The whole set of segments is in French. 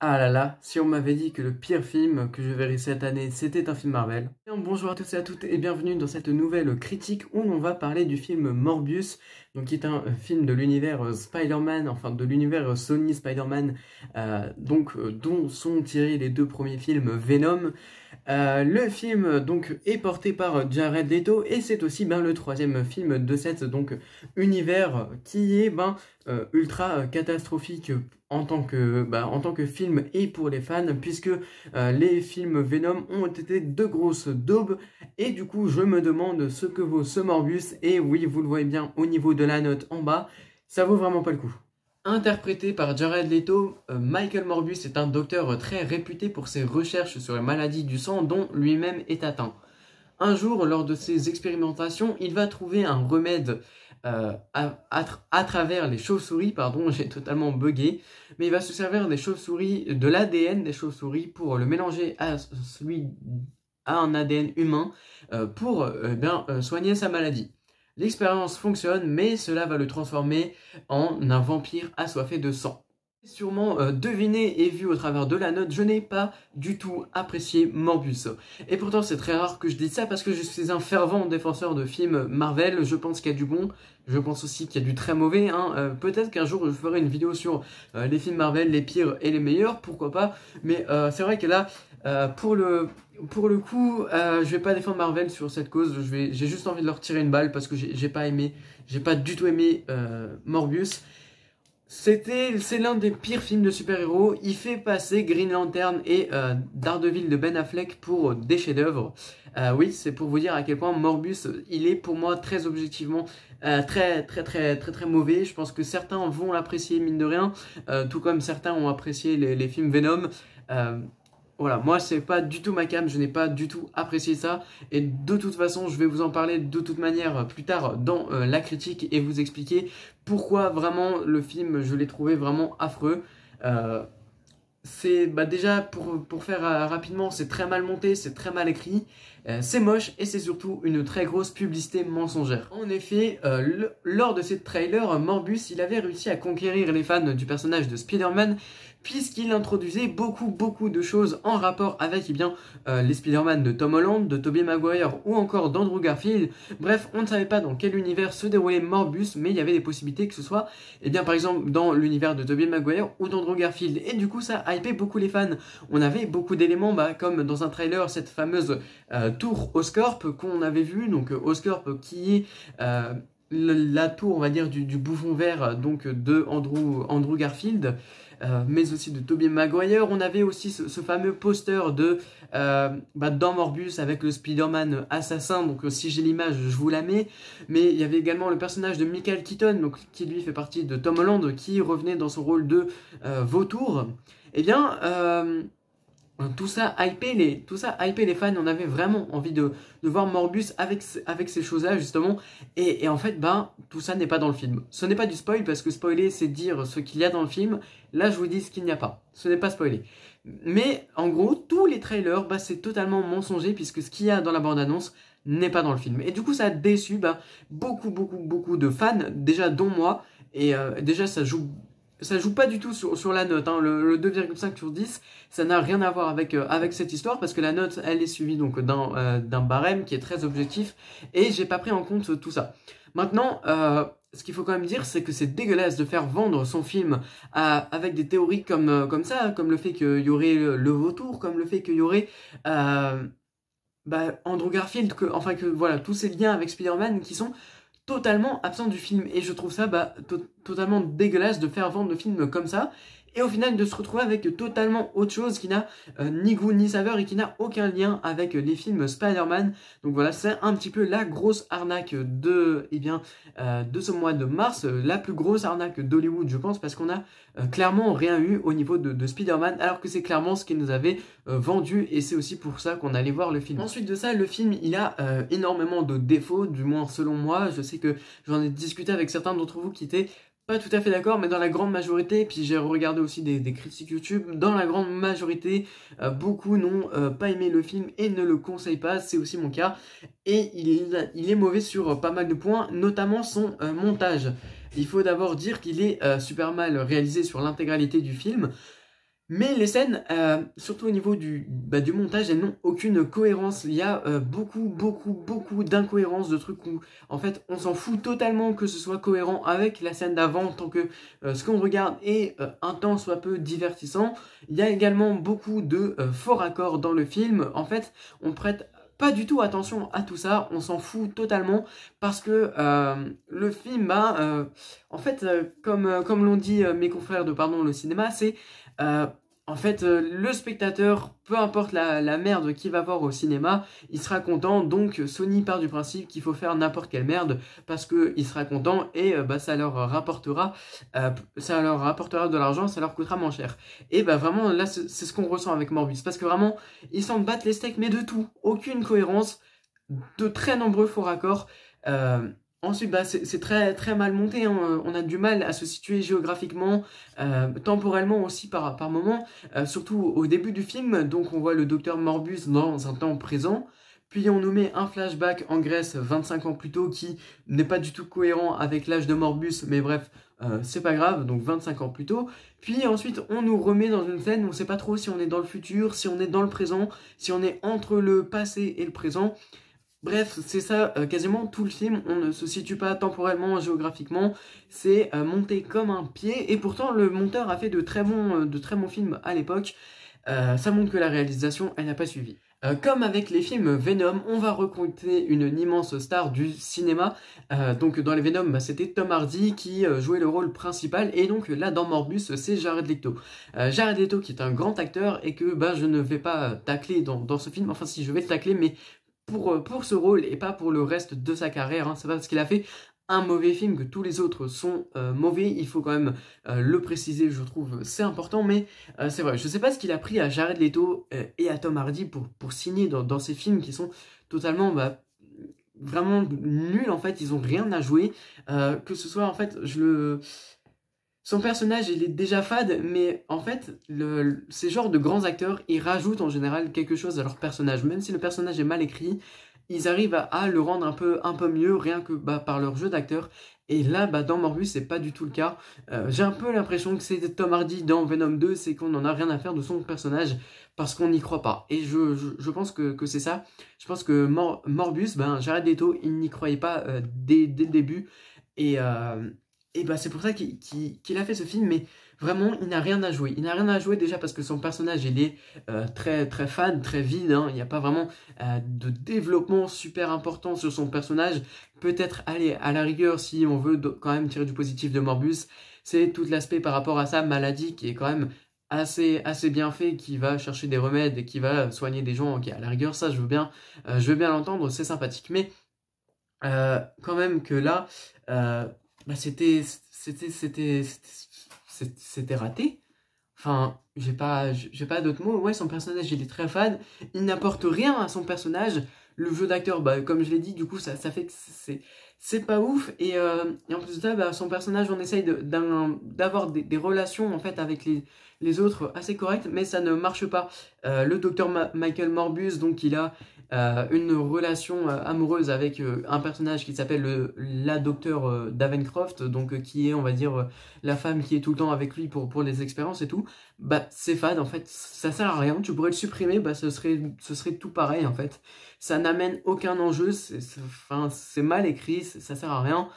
Ah là là, si on m'avait dit que le pire film que je verrais cette année, c'était un film Marvel. Bien, bonjour à tous et à toutes et bienvenue dans cette nouvelle critique où l'on va parler du film Morbius, donc qui est un film de l'univers Spider-Man, enfin de l'univers Sony Spider-Man, dont sont tirés les deux premiers films Venom. Le film donc est porté par Jared Leto et c'est aussi le troisième film de cette univers qui est ultra catastrophique en tant que film et pour les fans puisque les films Venom ont été de grosses daubes et du coup je me demande ce que vaut ce Morbius et oui vous le voyez bien au niveau de la note en bas, ça vaut vraiment pas le coup. Interprété par Jared Leto, Michael Morbius est un docteur très réputé pour ses recherches sur les maladies du sang dont lui-même est atteint. Un jour, lors de ses expérimentations, il va trouver un remède à travers les chauves-souris, pardon, j'ai totalement bugué, mais il va se servir des chauves-souris, de l'ADN des chauves-souris pour le mélanger à un ADN humain pour soigner sa maladie. L'expérience fonctionne, mais cela va le transformer en un vampire assoiffé de sang. Sûrement deviné et vu au travers de la note, je n'ai pas du tout apprécié Morbius. Et pourtant c'est très rare que je dise ça parce que je suis un fervent défenseur de films Marvel, je pense qu'il y a du bon, je pense aussi qu'il y a du très mauvais. Peut-être qu'un jour je ferai une vidéo sur les films Marvel, les pires et les meilleurs, pourquoi pas, mais c'est vrai que là, pour le coup, je vais pas défendre Marvel sur cette cause, j'ai juste envie de leur tirer une balle parce que j'ai pas du tout aimé Morbius. C'est l'un des pires films de super-héros. Il fait passer Green Lantern et Daredevil de Ben Affleck pour des chefs-d'œuvre. Oui, c'est pour vous dire à quel point Morbius, il est pour moi très objectivement très mauvais. Je pense que certains vont l'apprécier mine de rien, tout comme certains ont apprécié les films Venom. Voilà, moi c'est pas du tout ma came, je n'ai pas du tout apprécié ça et de toute façon je vais vous en parler de toute manière plus tard dans la critique et vous expliquer pourquoi vraiment le film je l'ai trouvé vraiment affreux. C'est déjà pour faire rapidement, c'est très mal monté, c'est très mal écrit, c'est moche et c'est surtout une très grosse publicité mensongère. En effet, lors de ces trailers, Morbius il avait réussi à conquérir les fans du personnage de Spider-Man puisqu'il introduisait beaucoup de choses en rapport avec les Spider-Man de Tom Holland, de Tobey Maguire ou encore d'Andrew Garfield. Bref, on ne savait pas dans quel univers se déroulait Morbius, mais il y avait des possibilités que ce soit par exemple dans l'univers de Tobey Maguire ou d'Andrew Garfield. Et du coup ça hypait beaucoup les fans. On avait beaucoup d'éléments comme dans un trailer cette fameuse tour Oscorp qu'on avait vu, donc Oscorp qui est la tour on va dire du bouffon vert donc de Andrew Garfield. Mais aussi de Tobey Maguire. On avait aussi ce fameux poster de dans Morbius avec le Spider-Man assassin, donc si j'ai l'image je vous la mets, mais il y avait également le personnage de Michael Keaton, donc, qui lui fait partie de Tom Holland, qui revenait dans son rôle de vautour. Tout ça hypait les fans, on avait vraiment envie de voir Morbius avec ces choses-là justement, et en fait tout ça n'est pas dans le film. Ce n'est pas du spoil parce que spoiler c'est dire ce qu'il y a dans le film, là je vous dis ce qu'il n'y a pas, ce n'est pas spoilé. Mais en gros tous les trailers c'est totalement mensonger puisque ce qu'il y a dans la bande-annonce n'est pas dans le film. Et du coup ça a déçu beaucoup de fans, déjà dont moi, et déjà ça joue pas du tout sur la note, le 2,5 sur 10, ça n'a rien à voir avec cette histoire parce que la note elle est suivie donc d'un barème qui est très objectif et j'ai pas pris en compte tout ça. Maintenant, ce qu'il faut quand même dire c'est que c'est dégueulasse de faire vendre son film avec des théories comme ça, comme le fait qu'il y aurait le vautour, comme le fait qu'il y aurait Andrew Garfield, voilà, tous ces liens avec Spider-Man qui sont totalement absent du film et je trouve ça totalement dégueulasse de faire vendre le film comme ça et au final de se retrouver avec totalement autre chose qui n'a ni goût ni saveur et qui n'a aucun lien avec les films Spider-Man. Donc voilà, c'est un petit peu la grosse arnaque de ce mois de mars, la plus grosse arnaque d'Hollywood je pense, parce qu'on a clairement rien eu au niveau de Spider-Man alors que c'est clairement ce qu'ils nous avaient vendu et c'est aussi pour ça qu'on allait voir le film. Ensuite de ça, le film il a énormément de défauts, du moins selon moi. Je sais que j'en ai discuté avec certains d'entre vous qui étaient pas tout à fait d'accord, mais dans la grande majorité, puis j'ai regardé aussi des critiques YouTube, dans la grande majorité, beaucoup n'ont pas aimé le film et ne le conseillent pas, c'est aussi mon cas, et il est mauvais sur pas mal de points, notamment son montage. Il faut d'abord dire qu'il est super mal réalisé sur l'intégralité du film, Mais les scènes, surtout au niveau du montage, elles n'ont aucune cohérence. Il y a beaucoup d'incohérences, de trucs où, en fait, on s'en fout totalement que ce soit cohérent avec la scène d'avant, tant que ce qu'on regarde est un tant soit peu divertissant. Il y a également beaucoup de faux raccords dans le film. En fait, on prête pas du tout attention à tout ça, on s'en fout totalement parce que le film, en fait, comme l'ont dit mes confrères de Pardon le cinéma, c'est en fait, le spectateur, peu importe la merde qu'il va voir au cinéma, il sera content. Donc Sony part du principe qu'il faut faire n'importe quelle merde parce qu'il sera content et ça leur rapportera de l'argent, ça leur coûtera moins cher. Et vraiment là c'est ce qu'on ressent avec Morbius parce que vraiment ils s'en battent les steaks mais de tout, aucune cohérence, de très nombreux faux raccords. Ensuite, c'est très mal monté, hein. On a du mal à se situer géographiquement, temporellement aussi par moment, surtout au début du film. Donc on voit le docteur Morbius dans un temps présent, puis on nous met un flashback en Grèce 25 ans plus tôt qui n'est pas du tout cohérent avec l'âge de Morbius, mais bref, c'est pas grave, donc 25 ans plus tôt. Puis ensuite on nous remet dans une scène où on sait pas trop si on est dans le futur, si on est dans le présent, si on est entre le passé et le présent. Bref, c'est ça, quasiment tout le film, on ne se situe pas temporellement, géographiquement, c'est monté comme un pied, et pourtant le monteur a fait de très bons films à l'époque. Ça montre que la réalisation, elle n'a pas suivi. Comme avec les films Venom, on va recruter une immense star du cinéma. Donc dans les Venom, c'était Tom Hardy qui jouait le rôle principal. Et donc là, dans Morbius, c'est Jared Leto. Jared Leto qui est un grand acteur et que je ne vais pas tacler dans ce film. Enfin si, je vais le tacler, mais pour ce rôle et pas pour le reste de sa carrière, hein. C'est pas parce qu'il a fait un mauvais film que tous les autres sont mauvais, il faut quand même le préciser, je trouve, c'est important, mais c'est vrai, je sais pas ce qu'il a pris à Jared Leto et à Tom Hardy pour signer dans ces films qui sont totalement vraiment nuls, en fait, ils ont rien à jouer, que ce soit, en fait, son personnage, il est déjà fade, mais en fait, ces genres de grands acteurs, ils rajoutent en général quelque chose à leur personnage. Même si le personnage est mal écrit, ils arrivent à le rendre un peu mieux, rien que par leur jeu d'acteur. Et là, dans Morbius, c'est pas du tout le cas. J'ai un peu l'impression que c'est Tom Hardy dans Venom 2, c'est qu'on n'en a rien à faire de son personnage, parce qu'on n'y croit pas. Et je pense que c'est ça. Je pense que Morbius, Jared Leto, il n'y croyait pas dès le début. Et c'est pour ça qu'il a fait ce film, mais vraiment, il n'a rien à jouer. Il n'a rien à jouer déjà parce que son personnage, il est très fade, très vide, hein. Il n'y a pas vraiment de développement super important sur son personnage. Peut-être, aller à la rigueur, si on veut quand même tirer du positif de Morbius, c'est tout l'aspect par rapport à sa maladie qui est quand même assez bien fait, qui va chercher des remèdes et qui va soigner des gens. Ok, à la rigueur, ça, je veux bien l'entendre, c'est sympathique. Mais quand même que là... c'était raté. Enfin, j'ai pas d'autres mots. Ouais, son personnage, il est très fade. Il n'apporte rien à son personnage. Le jeu d'acteur, comme je l'ai dit, du coup, ça fait que c'est pas ouf. Et en plus de ça, son personnage, on essaye d'avoir des relations, en fait, avec les autres assez correctes, mais ça ne marche pas. Le docteur Michael Morbius, donc, il a une relation amoureuse avec un personnage qui s'appelle la docteure Davencroft, donc qui est, on va dire, la femme qui est tout le temps avec lui pour les expériences et tout. C'est fade, en fait, ça sert à rien. Tu pourrais le supprimer, ce serait tout pareil, en fait. Ça n'amène aucun enjeu, c'est mal écrit, ça sert à rien.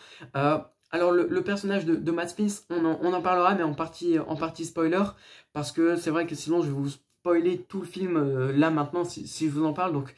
Alors le personnage de Matt Smith, on en parlera, mais en partie spoiler, parce que c'est vrai que sinon je vais vous spoiler tout le film là maintenant si je vous en parle. Donc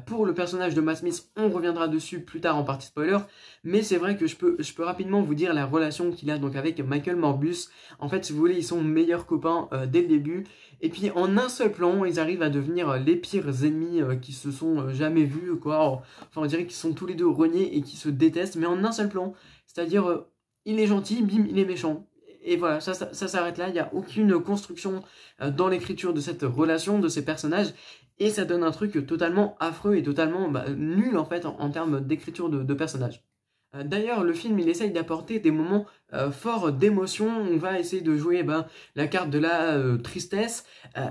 pour le personnage de Matt Smith, on reviendra dessus plus tard en partie spoiler, mais c'est vrai que je peux rapidement vous dire la relation qu'il a donc avec Michael Morbius. En fait, si vous voulez, ils sont meilleurs copains dès le début, et puis en un seul plan, ils arrivent à devenir les pires ennemis qui se sont jamais vus, quoi. Enfin, on dirait qu'ils sont tous les deux reniés et qui se détestent, mais en un seul plan. C'est-à-dire, il est gentil, bim, il est méchant. Et voilà, ça s'arrête là. Il n'y a aucune construction dans l'écriture de cette relation, de ces personnages. Et ça donne un truc totalement affreux et totalement nul, en fait, en termes d'écriture de personnages. D'ailleurs, le film, il essaye d'apporter des moments forts d'émotion. On va essayer de jouer la carte de la tristesse.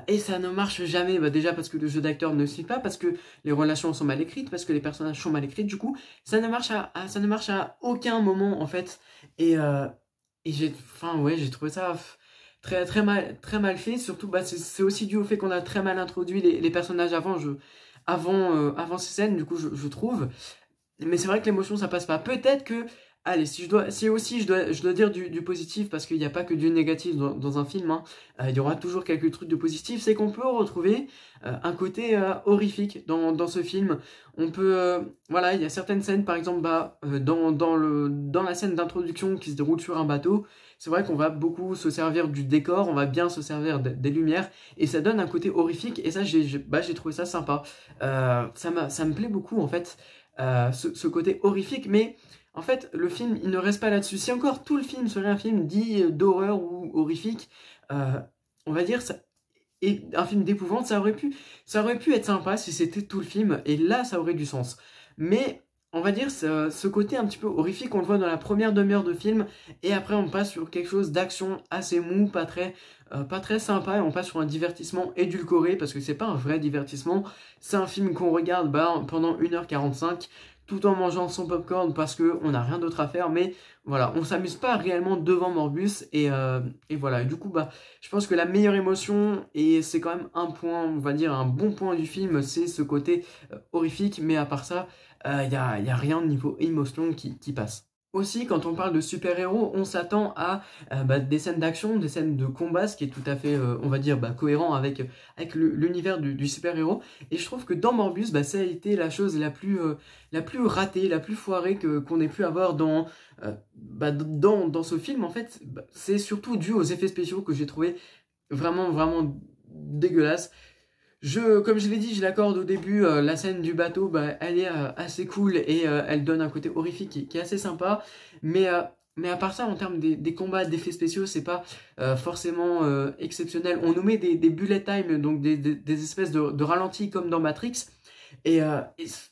Et ça ne marche jamais. Déjà parce que le jeu d'acteur ne suit pas, parce que les relations sont mal écrites, parce que les personnages sont mal écrits. Du coup, ça ne marche à aucun moment, en fait. Et j'ai trouvé ça... très mal fait. Surtout, bah, c'est aussi dû au fait qu'on a très mal introduit les personnages avant ces scènes, du coup, je trouve. Mais c'est vrai que l'émotion, ça passe pas. Peut-être que, allez, si aussi je dois dire du positif, parce qu'il n'y a pas que du négatif dans un film, hein, il y aura toujours quelques trucs de positif, c'est qu'on peut retrouver un côté horrifique dans ce film. On peut, voilà, il y a certaines scènes, par exemple, bah, dans la scène d'introduction qui se déroule sur un bateau, c'est vrai qu'on va beaucoup se servir du décor, on va bien se servir des lumières, et ça donne un côté horrifique, et ça, j'ai trouvé ça sympa. Ça me plaît beaucoup, en fait, ce côté horrifique, mais en fait, le film, il ne reste pas là-dessus. Si encore tout le film serait un film dit d'horreur ou horrifique, euh, on va dire, et un film d'épouvante, ça aurait pu être sympa si c'était tout le film, et là, ça aurait du sens. Mais, on va dire, ce côté un petit peu horrifique, on le voit dans la première demi-heure de film, et après, on passe sur quelque chose d'action assez mou, pas très sympa, et on passe sur un divertissement édulcoré, parce que c'est pas un vrai divertissement, c'est un film qu'on regarde bah, pendant 1h45, tout en mangeant son popcorn parce qu'on n'a rien d'autre à faire, mais voilà, on s'amuse pas réellement devant Morbus, et voilà, et du coup, bah, je pense que la meilleure émotion, et c'est quand même un point, on va dire un bon point du film, c'est ce côté horrifique, mais à part ça, y a rien de niveau émotion qui passe. Aussi, quand on parle de super-héros, on s'attend à bah, des scènes d'action, des scènes de combat, ce qui est tout à fait, on va dire, bah, cohérent avec l'univers du super-héros. Et je trouve que dans Morbius, bah, ça a été la chose la plus ratée, la plus foirée qu'on ait pu avoir dans ce film. En fait, bah, c'est surtout dû aux effets spéciaux que j'ai trouvé vraiment dégueulasses. Comme je l'ai dit, je l'accorde au début, la scène du bateau, bah, elle est assez cool et elle donne un côté horrifique qui est assez sympa. Mais à part ça, en termes des combats, d'effets spéciaux, c'est pas forcément exceptionnel. On nous met des bullet time, donc des espèces de ralentis comme dans Matrix.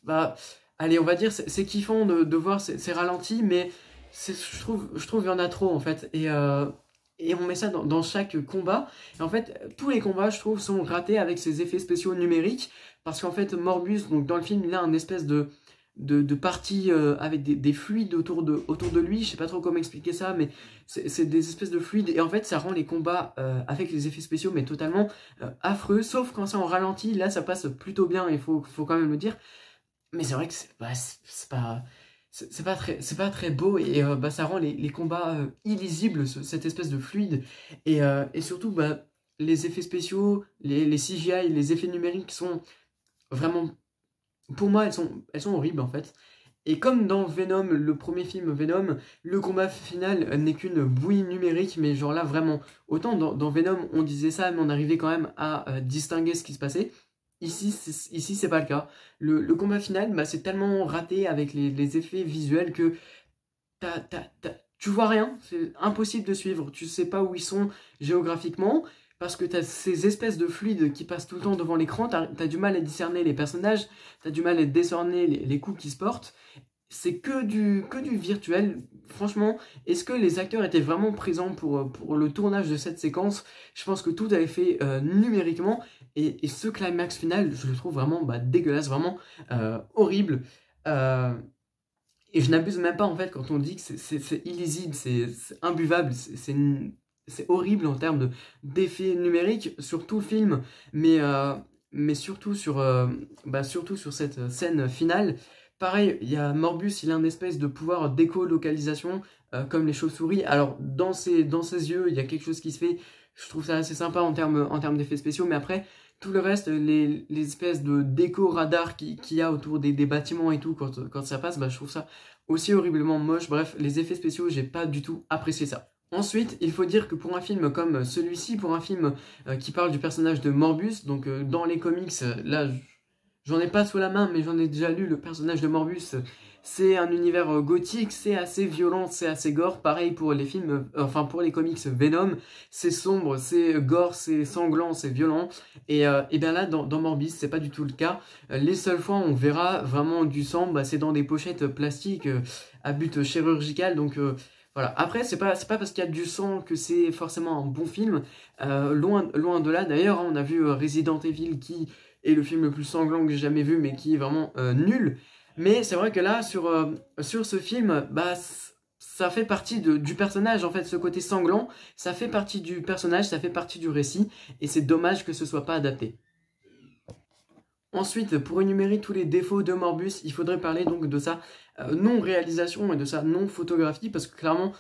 Bah, allez, on va dire, c'est kiffant de voir ces ralentis, mais je trouve qu'il y en a trop en fait. Et on met ça dans chaque combat. Et en fait, tous les combats, je trouve, sont ratés avec ces effets spéciaux numériques. Parce qu'en fait, Morbius, donc dans le film, il a un espèce de partie avec des fluides autour de lui. Je sais pas trop comment expliquer ça, mais c'est des espèces de fluides. Et en fait, ça rend les combats avec les effets spéciaux, mais totalement affreux. Sauf quand c'est en ralenti, là, ça passe plutôt bien, il faut quand même le dire. Mais c'est vrai que c'est pas très beau et bah, ça rend les combats illisibles, cette espèce de fluide. Et surtout, bah, les effets spéciaux, les CGI, les effets numériques sont vraiment, pour moi, elles sont horribles en fait. Et comme dans Venom, le premier film Venom, le combat final n'est qu'une bouillie numérique, mais genre là vraiment, autant dans Venom on disait ça, mais on arrivait quand même à distinguer ce qui se passait. Ici c'est pas le cas. Le combat final, bah, c'est tellement raté avec les effets visuels que tu vois rien, c'est impossible de suivre. Tu sais pas où ils sont géographiquement parce que tu as ces espèces de fluides qui passent tout le temps devant l'écran. Tu as du mal à discerner les personnages, tu as du mal à décerner les coups qu'ils se portent. C'est que du virtuel. Franchement, est-ce que les acteurs étaient vraiment présents pour le tournage de cette séquence? Je pense que tout avait fait numériquement. Et ce climax final, je le trouve vraiment bah, dégueulasse, vraiment horrible. Et je n'abuse même pas en fait quand on dit que c'est illisible, c'est imbuvable, c'est horrible en termes d'effets numériques sur tout le film, mais surtout surtout sur cette scène finale. Pareil, il y a Morbus, il a une espèce de pouvoir d'écolocalisation comme les chauves-souris. Alors dans ses yeux, il y a quelque chose qui se fait. Je trouve ça assez sympa en termes d'effets spéciaux, mais après tout le reste, les espèces de déco-radar qu'il y a autour des bâtiments et tout, quand ça passe, bah, je trouve ça aussi horriblement moche. Bref, les effets spéciaux, j'ai pas du tout apprécié ça. Ensuite, il faut dire que pour un film comme celui-ci, pour un film qui parle du personnage de Morbus, donc dans les comics, là, j'en ai pas sous la main, mais j'en ai déjà lu, le personnage de Morbus, c'est un univers gothique, c'est assez violent, c'est assez gore. Pareil pour les films, pour les comics Venom, c'est sombre, c'est gore, c'est sanglant, c'est violent. Et bien là, dans Morbis, c'est pas du tout le cas. Les seules fois où on verra vraiment du sang, bah, c'est dans des pochettes plastiques à but chirurgical. Donc voilà. Après, c'est pas parce qu'il y a du sang que c'est forcément un bon film. Loin de là. D'ailleurs, hein, on a vu Resident Evil qui est le film le plus sanglant que j'ai jamais vu, mais qui est vraiment nul. Mais c'est vrai que là, sur ce film, bah, ça fait partie du personnage, en fait, ce côté sanglant, ça fait partie du personnage, ça fait partie du récit, et c'est dommage que ce soit pas adapté. Ensuite, pour énumérer tous les défauts de Morbius, il faudrait parler donc de sa non-réalisation et de sa non-photographie, parce que clairement,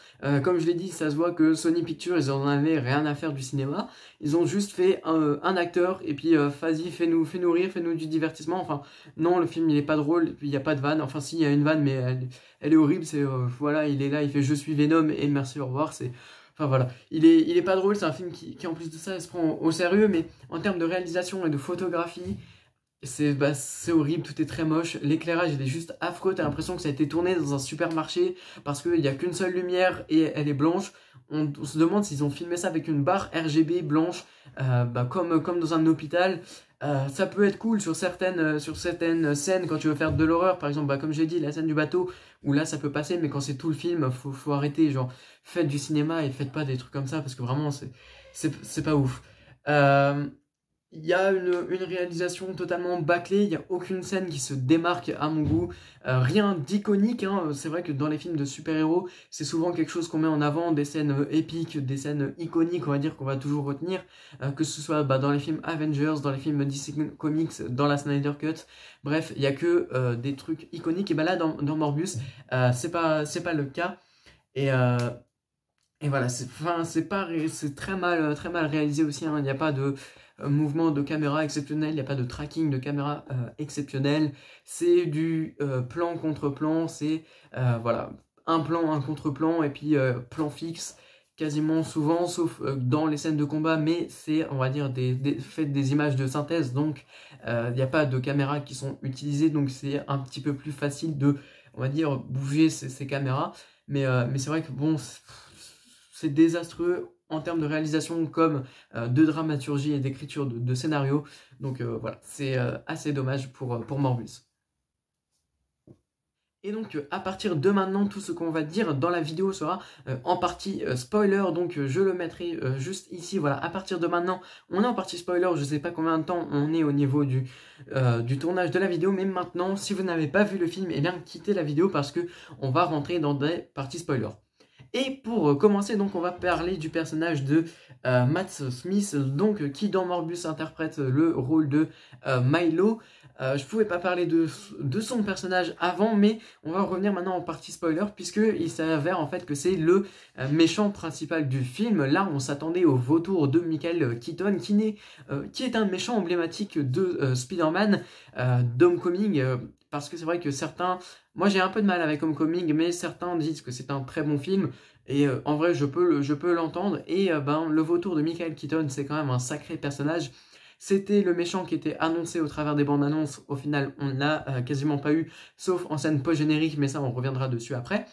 comme je l'ai dit, ça se voit que Sony Pictures, ils en avaient rien à faire du cinéma. Ils ont juste fait un acteur, et puis vas-y, fais-nous rire, fais-nous du divertissement. Enfin, non, le film, il est pas drôle, et puis il n'y a pas de vanne. Enfin, si, il y a une vanne, mais elle est horrible. C'est, voilà, il est là, il fait « Je suis Venom » et « Merci, au revoir ». Enfin voilà, il est pas drôle, c'est un film qui en plus de ça, il se prend au sérieux, mais en termes de réalisation et de photographie, c'est horrible, tout est très moche. L'éclairage, il est juste affreux. T'as l'impression que ça a été tourné dans un supermarché parce qu'il n'y a qu'une seule lumière et elle est blanche. On se demande s'ils ont filmé ça avec une barre RGB blanche, comme dans un hôpital. Ça peut être cool sur certaines scènes quand tu veux faire de l'horreur. Par exemple, comme j'ai dit, la scène du bateau, où là ça peut passer, mais quand c'est tout le film, faut arrêter. Genre, faites du cinéma et faites pas des trucs comme ça parce que vraiment, c'est pas ouf. Il y a une réalisation totalement bâclée, il n'y a aucune scène qui se démarque à mon goût, rien d'iconique, hein. C'est vrai que dans les films de super-héros, c'est souvent quelque chose qu'on met en avant, des scènes épiques, des scènes iconiques, on va dire, qu'on va toujours retenir, que ce soit dans les films Avengers, dans les films DC Comics, dans la Snyder Cut, bref, il n'y a que des trucs iconiques, et là, dans Morbius, c'est pas le cas, et voilà, c'est très mal réalisé aussi, hein. Il n'y a pas de mouvement de caméra exceptionnel, il n'y a pas de tracking de caméra exceptionnel, c'est du plan contre plan, c'est voilà, un plan, un contre-plan, et puis plan fixe, quasiment souvent, sauf dans les scènes de combat, mais c'est, on va dire, faites des images de synthèse, donc il n'y a pas de caméras qui sont utilisées, donc c'est un petit peu plus facile de, on va dire, bouger ces caméras, mais c'est vrai que bon, c'est désastreux en termes de réalisation comme de dramaturgie et d'écriture de scénario. Donc voilà, c'est assez dommage pour Morbius. Et donc à partir de maintenant, tout ce qu'on va dire dans la vidéo sera en partie spoiler, donc je le mettrai juste ici, voilà, à partir de maintenant, on est en partie spoiler, je sais pas combien de temps on est au niveau du tournage de la vidéo, mais maintenant, si vous n'avez pas vu le film, eh bien quittez la vidéo parce que on va rentrer dans des parties spoilers. Et pour commencer, donc, on va parler du personnage de Matt Smith, donc, qui dans Morbius interprète le rôle de Milo. Je pouvais pas parler de son personnage avant, mais on va revenir maintenant en partie spoiler, puisqu'il s'avère en fait que c'est le méchant principal du film. Là, on s'attendait au vautour de Michael Keaton, qui est un méchant emblématique de Spider-Man, d'Homecoming, parce que c'est vrai que certains... Moi j'ai un peu de mal avec Homecoming, mais certains disent que c'est un très bon film, et en vrai je peux l'entendre, et le vautour de Michael Keaton, c'est quand même un sacré personnage. C'était le méchant qui était annoncé au travers des bandes annonces, au final on ne l'a quasiment pas eu, sauf en scène post-générique, mais ça on reviendra dessus après.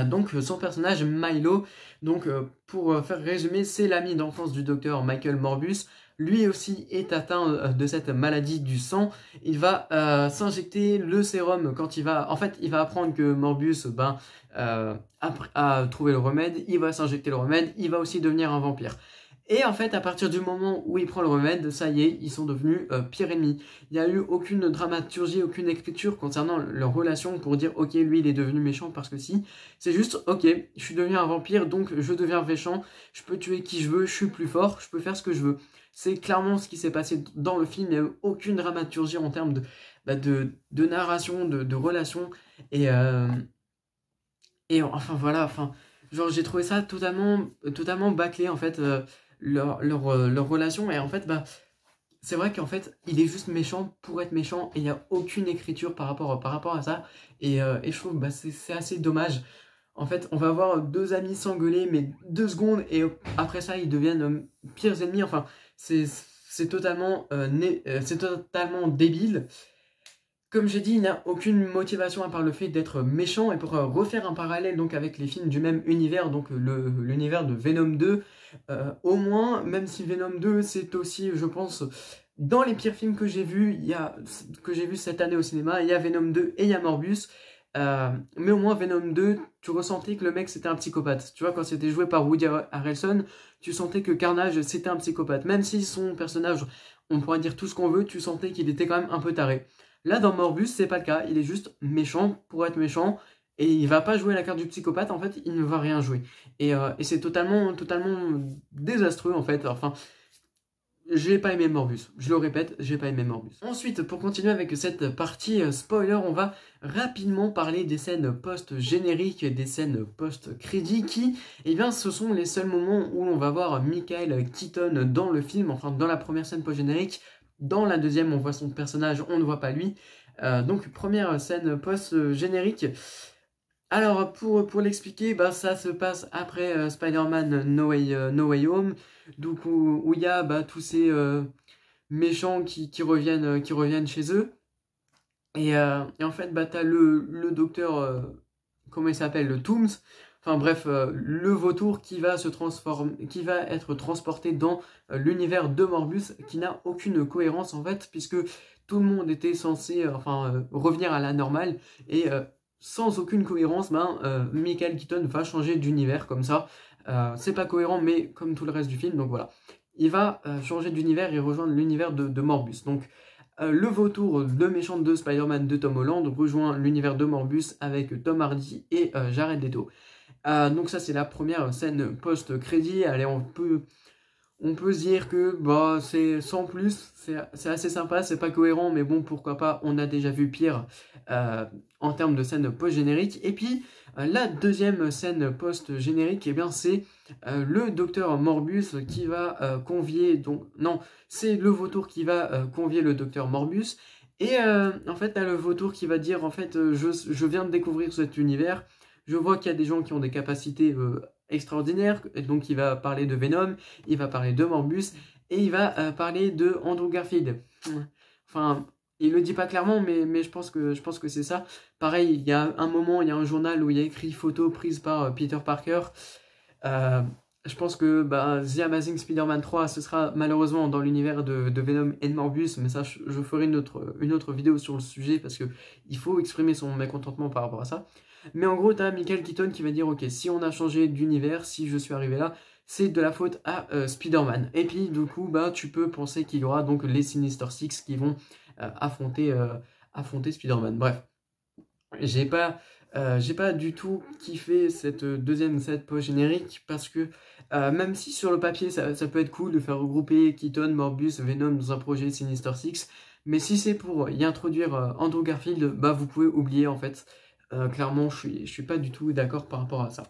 Donc son personnage Milo, donc pour faire résumer, c'est l'ami d'enfance du docteur Michael Morbius. Lui aussi est atteint de cette maladie du sang. Il va s'injecter le sérum quand il va... En fait, il va apprendre que Morbius a trouvé le remède. Il va s'injecter le remède. Il va aussi devenir un vampire. Et en fait, à partir du moment où il prend le remède, ça y est, ils sont devenus pire ennemi. Il n'y a eu aucune dramaturgie, aucune écriture concernant leur relation pour dire « Ok, lui, il est devenu méchant parce que si. » C'est juste « Ok, je suis devenu un vampire, donc je deviens méchant. Je peux tuer qui je veux, je suis plus fort, je peux faire ce que je veux. » C'est clairement ce qui s'est passé dans le film. Il n'y a eu aucune dramaturgie en termes de narration, de relation. Et enfin, voilà, enfin... Genre, j'ai trouvé ça totalement bâclé, en fait... leur relation, et en fait c'est vrai qu'en fait il est juste méchant pour être méchant et il n'y a aucune écriture par rapport à ça, et je trouve c'est assez dommage. En fait on va avoir deux amis s'engueuler mais 2 secondes et après ça ils deviennent pires ennemis. Enfin c'est totalement débile. Comme j'ai dit, il n'a aucune motivation à part le fait d'être méchant. Et pour refaire un parallèle donc avec les films du même univers, donc l'univers de Venom 2, au moins, même si Venom 2 c'est aussi, je pense, dans les pires films que j'ai vus cette année au cinéma, il y a Venom 2 et il y a Morbius. Mais au moins Venom 2, tu ressentais que le mec c'était un psychopathe. Tu vois, quand c'était joué par Woody Harrelson, tu sentais que Carnage c'était un psychopathe. Même si son personnage, on pourrait dire tout ce qu'on veut, tu sentais qu'il était quand même un peu taré. Là, dans Morbius, c'est pas le cas. Il est juste méchant pour être méchant. et il va pas jouer la carte du psychopathe, en fait, il ne va rien jouer. Et c'est totalement désastreux, en fait. Enfin, j'ai pas aimé Morbus. Je le répète, j'ai pas aimé Morbus. Ensuite, pour continuer avec cette partie spoiler, on va rapidement parler des scènes post-génériques, des scènes post-crédit qui, eh bien, ce sont les seuls moments où l'on va voir Michael Keaton dans le film, enfin, dans la première scène post-générique. Dans la deuxième, on voit son personnage, on ne voit pas lui. Donc, première scène post-générique. Alors, pour l'expliquer, bah, ça se passe après Spider-Man No Way Home, donc où il y a bah, tous ces méchants qui reviennent chez eux. Et en fait, bah, t'as le docteur, comment il s'appelle, le Tooms, enfin bref, le vautour qui va qui va être transporté dans l'univers de Morbus, qui n'a aucune cohérence en fait, puisque tout le monde était censé revenir à la normale, et sans aucune cohérence, Michael Keaton va changer d'univers comme ça. C'est pas cohérent, mais comme tout le reste du film, donc voilà. Il va changer d'univers et rejoindre l'univers de Morbus. Donc, le vautour, le méchant de Spider-Man de Tom Holland, rejoint l'univers de Morbus avec Tom Hardy et Jared Leto. Donc ça, c'est la première scène post-crédit. Allez, on peut se dire que bah, c'est sans plus, c'est assez sympa, c'est pas cohérent, mais bon, pourquoi pas, on a déjà vu pire en termes de scène post-générique. Et puis, la deuxième scène post-générique, eh bien, c'est le docteur Morbus qui va convier, donc, non, c'est le vautour qui va convier le docteur Morbus. Et en fait, t'as le vautour qui va dire, en fait, je viens de découvrir cet univers, je vois qu'il y a des gens qui ont des capacités extraordinaires, et donc il va parler de Venom, il va parler de Morbus, et il va parler de Andrew Garfield. Enfin, il le dit pas clairement, mais je pense que c'est ça. Pareil, il y a un moment, il y a un journal où il y a écrit photo prise par Peter Parker. Je pense que bah, The Amazing Spider-Man 3, ce sera malheureusement dans l'univers de Venom et de Morbus, mais ça, je ferai une autre vidéo sur le sujet, parce que il faut exprimer son mécontentement par rapport à ça. Mais en gros, t'as Michael Keaton qui va dire, ok, si on a changé d'univers, si je suis arrivé là, c'est de la faute à Spider-Man. Et puis, du coup, bah, tu peux penser qu'il y aura donc les Sinister Six qui vont affronter Spider-Man. Bref, j'ai pas du tout kiffé cette deuxième set post-générique, parce que même si sur le papier ça peut être cool de faire regrouper Keaton, Morbus, Venom dans un projet Sinister Six, mais si c'est pour y introduire Andrew Garfield, bah vous pouvez oublier en fait. Clairement, je suis pas du tout d'accord par rapport à ça.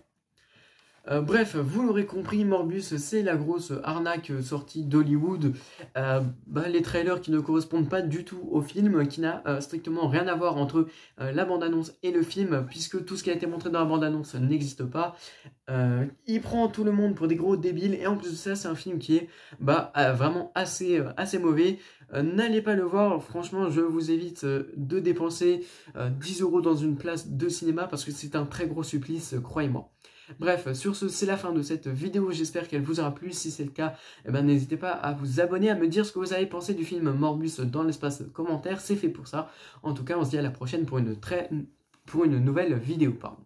Bref, vous l'aurez compris, Morbus, c'est la grosse arnaque sortie d'Hollywood. Les trailers qui ne correspondent pas du tout au film, qui n'a strictement rien à voir entre la bande-annonce et le film, puisque tout ce qui a été montré dans la bande-annonce n'existe pas. Il prend tout le monde pour des gros débiles, et en plus de ça, c'est un film qui est vraiment assez mauvais. N'allez pas le voir, franchement, je vous évite de dépenser 10 € dans une place de cinéma, parce que c'est un très gros supplice, croyez-moi. Bref, sur ce, c'est la fin de cette vidéo, j'espère qu'elle vous aura plu. Si c'est le cas, n'hésitez pas à vous abonner, à me dire ce que vous avez pensé du film Morbus dans l'espace commentaire, c'est fait pour ça. En tout cas, on se dit à la prochaine pour une nouvelle vidéo. Pardon.